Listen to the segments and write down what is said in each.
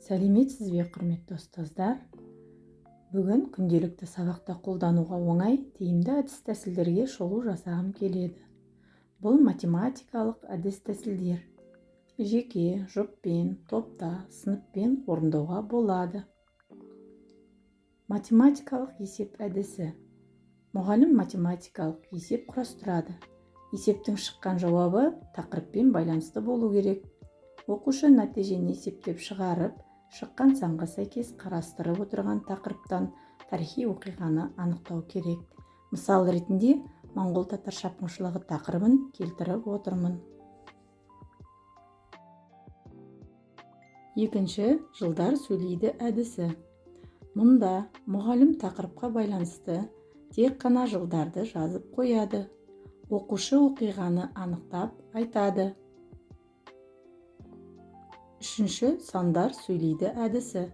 Сәлеметсіз бе, құрметті ұстаздар? Бүгін күнделікті сабақта қолдануға оңай, тиімді әдіс-тәсілдерге шолу жасағым келеді. Бұл математикалық әдіс-тәсілдер. Жеке, жұппен, топта, сыныппен орындауға болады. Математикалық есеп әдісі. Мұғалім математикалық есеп құрастырады. Есептің шыққан жауабы тақырыппен байланысты болу керек. Оқушы нәтижені есептеп шығарып, шыққан санға сәйкес қарастырып отырған тақырыптан тарихи оқиғаны анықтау керек. Мысал ретінде моңғол-татар шапқыншылығы тақырыбын келтіріп отырмын. Екінші, жылдар сөйлейді әдісі. Мұнда мұғалім тақырыпқа байланысты тек қана жылдарды жазып қояды. Оқушы оқиғаны анықтап айтады. Үшінші, сандар сөйлейді әдісі.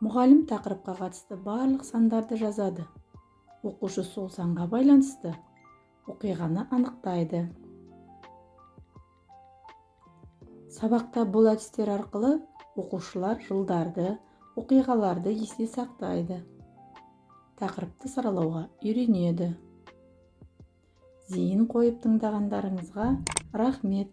Мұғалім тақырыпқа қатысты барлық сандарды жазады. Оқушы сол санға байланысты оқиғаны анықтайды. Сабақта бұл әдістер арқылы оқушылар жылдарды, оқиғаларды есте сақтайды. Тақырыпты саралауға үйренеді. Зейін қойып тыңдағандарыңызға рахмет.